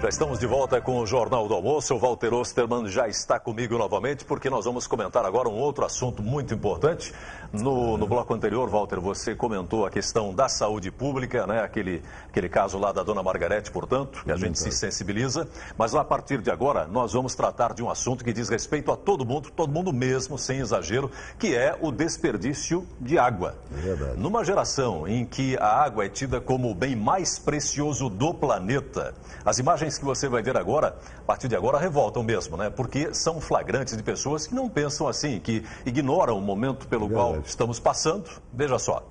Já estamos de volta com o Jornal do Almoço. O Walter Osterman já está comigo novamente, porque nós vamos comentar agora um outro assunto muito importante. No bloco anterior, Walter, você comentou a questão da saúde pública, né? Aquele caso lá da dona Margarete, portanto, que a gente se sensibiliza. Mas a partir de agora, nós vamos tratar de um assunto que diz respeito a todo mundo mesmo, sem exagero, que é o desperdício de água. É verdade. Numa geração em que a água é tida como o bem mais precioso do planeta, as imagens que você vai ver agora, a partir de agora, revoltam mesmo, né? Porque são flagrantes de pessoas que não pensam assim, que ignoram o momento pelo qual estamos passando. Veja só.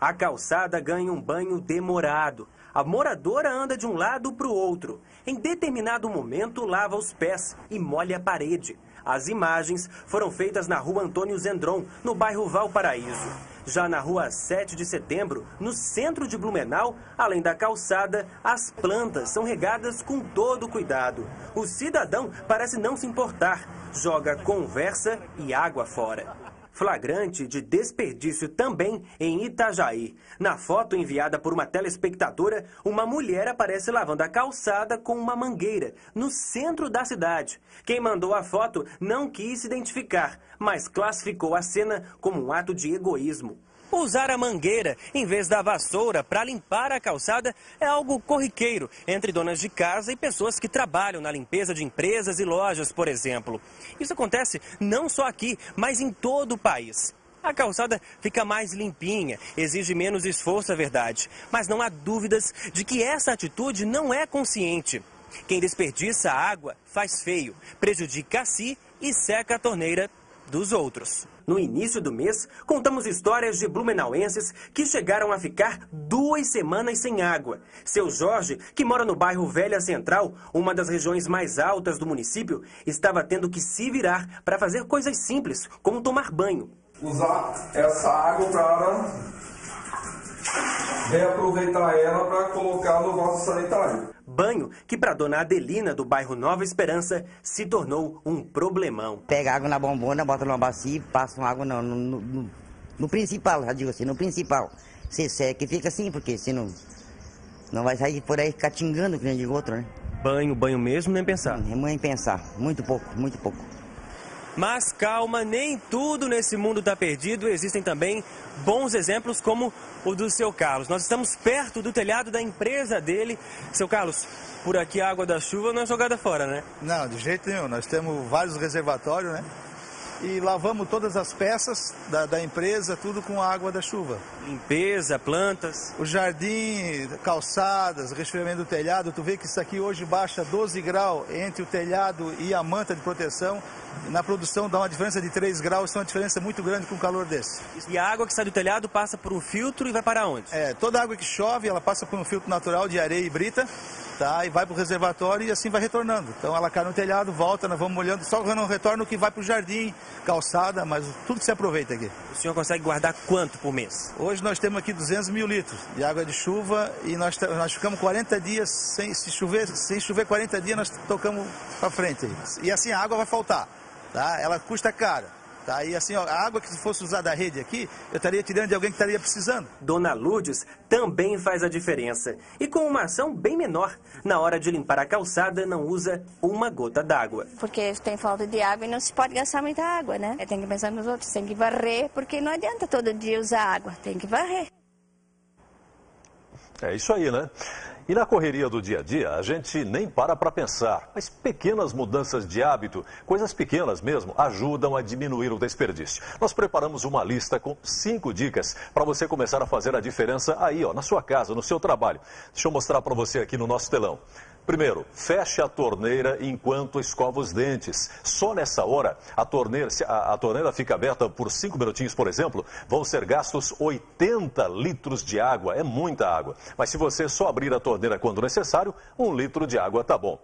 A calçada ganha um banho demorado. A moradora anda de um lado para o outro. Em determinado momento, lava os pés e molha a parede. As imagens foram feitas na rua Antônio Zendron, no bairro Valparaíso. Já na rua 7 de setembro, no centro de Blumenau, além da calçada, as plantas são regadas com todo cuidado. O cidadão parece não se importar, joga conversa e água fora. Flagrante de desperdício também em Itajaí. Na foto enviada por uma telespectadora, uma mulher aparece lavando a calçada com uma mangueira, no centro da cidade. Quem mandou a foto não quis se identificar, mas classificou a cena como um ato de egoísmo. Usar a mangueira em vez da vassoura para limpar a calçada é algo corriqueiro entre donas de casa e pessoas que trabalham na limpeza de empresas e lojas, por exemplo. Isso acontece não só aqui, mas em todo o país. A calçada fica mais limpinha, exige menos esforço, é verdade. Mas não há dúvidas de que essa atitude não é consciente. Quem desperdiça água faz feio, prejudica a si e seca a torneira dos outros. No início do mês, contamos histórias de blumenauenses que chegaram a ficar 2 semanas sem água. Seu Jorge, que mora no bairro Velha Central, uma das regiões mais altas do município, estava tendo que se virar para fazer coisas simples, como tomar banho. Usar essa água para reaproveitar ela para colocar no vaso sanitário. Banho que para dona Adelina, do bairro Nova Esperança, se tornou um problemão. Pega água na bombona, bota numa bacia e passa água no principal, já digo assim, no principal. Você seca e fica assim, porque senão não vai sair por aí catingando que nem de outro, né? Banho mesmo, nem pensar. Nem pensar, muito pouco, muito pouco. Mas calma, nem tudo nesse mundo está perdido. Existem também bons exemplos como o do seu Carlos. Nós estamos perto do telhado da empresa dele. Seu Carlos, por aqui a água da chuva não é jogada fora, né? Não, de jeito nenhum. Nós temos vários reservatórios, né? E lavamos todas as peças da empresa, tudo com a água da chuva. Limpeza, plantas. O jardim, calçadas, resfriamento do telhado. Tu vê que isso aqui hoje baixa 12 graus entre o telhado e a manta de proteção. Na produção dá uma diferença de 3 graus, isso é uma diferença muito grande com um calor desse. E a água que sai do telhado passa por um filtro e vai para onde? Toda água que chove, ela passa por um filtro natural de areia e brita, tá? E vai para o reservatório e assim vai retornando. Então ela cai no telhado, volta, nós vamos molhando, só não retorna o que vai para o jardim, calçada, mas tudo que se aproveita aqui. O senhor consegue guardar quanto por mês? Hoje nós temos aqui 200 mil litros de água de chuva e nós ficamos 40 dias, sem chover 40 dias, nós tocamos para frente. E assim a água vai faltar. Tá? Ela custa cara. Tá? E assim, ó, a água que se fosse usar da rede aqui, eu estaria tirando de alguém que estaria precisando. Dona Lourdes também faz a diferença. E com uma ação bem menor. Na hora de limpar a calçada, não usa uma gota d'água. Porque tem falta de água e não se pode gastar muita água, né? Tem que pensar nos outros, tem que varrer, porque não adianta todo dia usar água, tem que varrer. É isso aí, né? E na correria do dia a dia, a gente nem para pensar, mas pequenas mudanças de hábito, coisas pequenas mesmo, ajudam a diminuir o desperdício. Nós preparamos uma lista com 5 dicas para você começar a fazer a diferença aí, ó, na sua casa, no seu trabalho. Deixa eu mostrar para você aqui no nosso telão. Primeiro, feche a torneira enquanto escova os dentes. Só nessa hora, se a torneira fica aberta por 5 minutinhos, por exemplo, vão ser gastos 80 litros de água. É muita água. Mas se você só abrir a torneira quando necessário, 1 litro de água tá bom.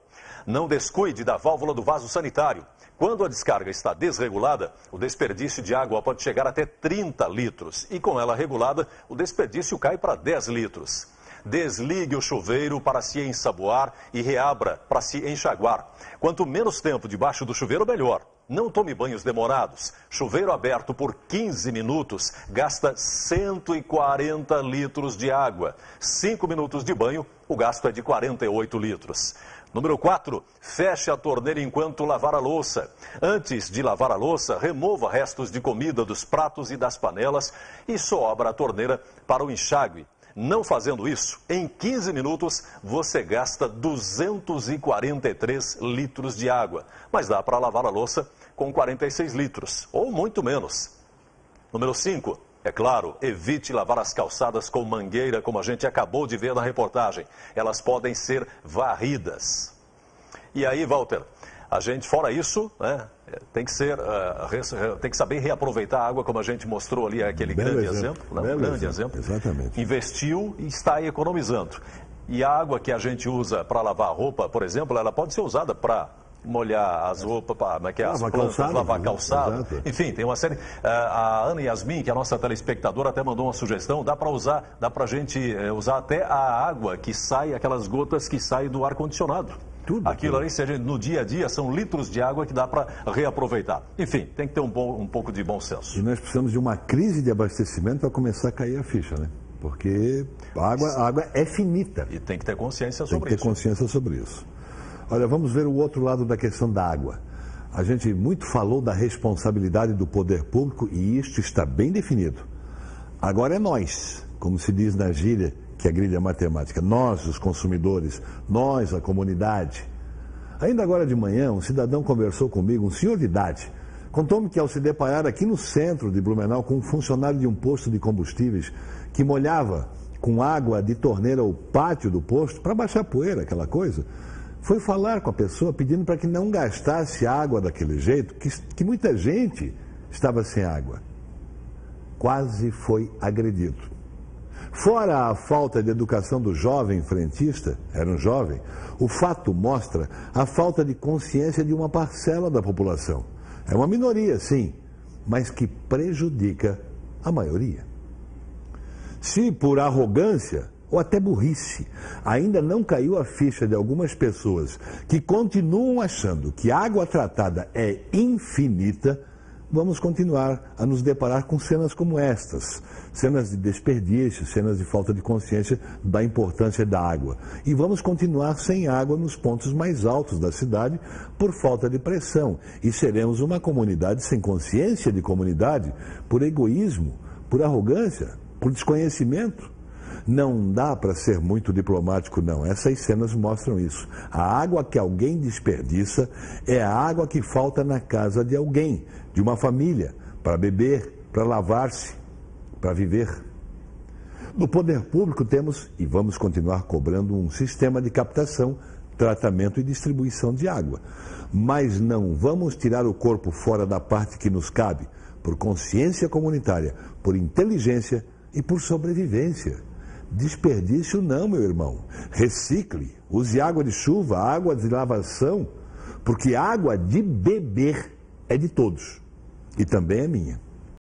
Não descuide da válvula do vaso sanitário. Quando a descarga está desregulada, o desperdício de água pode chegar até 30 litros. E com ela regulada, o desperdício cai para 10 litros. Desligue o chuveiro para se ensaboar e reabra para se enxaguar. Quanto menos tempo debaixo do chuveiro, melhor. Não tome banhos demorados. Chuveiro aberto por 15 minutos gasta 140 litros de água. 5 minutos de banho, o gasto é de 48 litros. Número 4, feche a torneira enquanto lavar a louça. Antes de lavar a louça, remova restos de comida dos pratos e das panelas e só abra a torneira para o enxágue. Não fazendo isso, em 15 minutos você gasta 243 litros de água. Mas dá para lavar a louça com 46 litros, ou muito menos. Número 5, é claro, evite lavar as calçadas com mangueira, como a gente acabou de ver na reportagem. Elas podem ser varridas. E aí, Walter, a gente, fora isso, né, tem que saber reaproveitar a água, como a gente mostrou ali, aquele grande exemplo. Né? Um grande exemplo. Exatamente. Investiu e está economizando. E a água que a gente usa para lavar a roupa, por exemplo, ela pode ser usada para molhar as roupas, as plantas, lavar calçado. Enfim, tem uma série. A Ana Yasmin, que é a nossa telespectadora, até mandou uma sugestão. Dá para a gente usar até a água que sai, aquelas gotas que saem do ar-condicionado. Aquilo ali, no dia a dia, são litros de água que dá para reaproveitar. Enfim, tem que ter um pouco de bom senso. E nós precisamos de uma crise de abastecimento para começar a cair a ficha, né? Porque a água é finita. E tem que ter consciência sobre isso. Tem que ter consciência sobre isso. Olha, vamos ver o outro lado da questão da água. A gente muito falou da responsabilidade do poder público e isto está bem definido. Agora é nós, como se diz na gíria, que é a grilha matemática, nós, os consumidores, nós, a comunidade. Ainda agora de manhã, um cidadão conversou comigo, um senhor de idade, contou-me que ao se deparar aqui no centro de Blumenau com um funcionário de um posto de combustíveis que molhava com água de torneira o pátio do posto para baixar poeira, aquela coisa, foi falar com a pessoa pedindo para que não gastasse água daquele jeito, que muita gente estava sem água. Quase foi agredido. Fora a falta de educação do jovem frentista, era um jovem, o fato mostra a falta de consciência de uma parcela da população. É uma minoria, sim, mas que prejudica a maioria. Se por arrogância ou até burrice ainda não caiu a ficha de algumas pessoas que continuam achando que a água tratada é infinita, vamos continuar a nos deparar com cenas como estas, cenas de desperdício, cenas de falta de consciência da importância da água. E vamos continuar sem água nos pontos mais altos da cidade por falta de pressão. E seremos uma comunidade sem consciência de comunidade por egoísmo, por arrogância, por desconhecimento. Não dá para ser muito diplomático, não. Essas cenas mostram isso. A água que alguém desperdiça é a água que falta na casa de alguém, de uma família, para beber, para lavar-se, para viver. No poder público temos, e vamos continuar cobrando, um sistema de captação, tratamento e distribuição de água. Mas não vamos tirar o corpo fora da parte que nos cabe, por consciência comunitária, por inteligência e por sobrevivência. Desperdício não, meu irmão. Recicle, use água de chuva, água de lavação, porque água de beber é de todos e também é minha.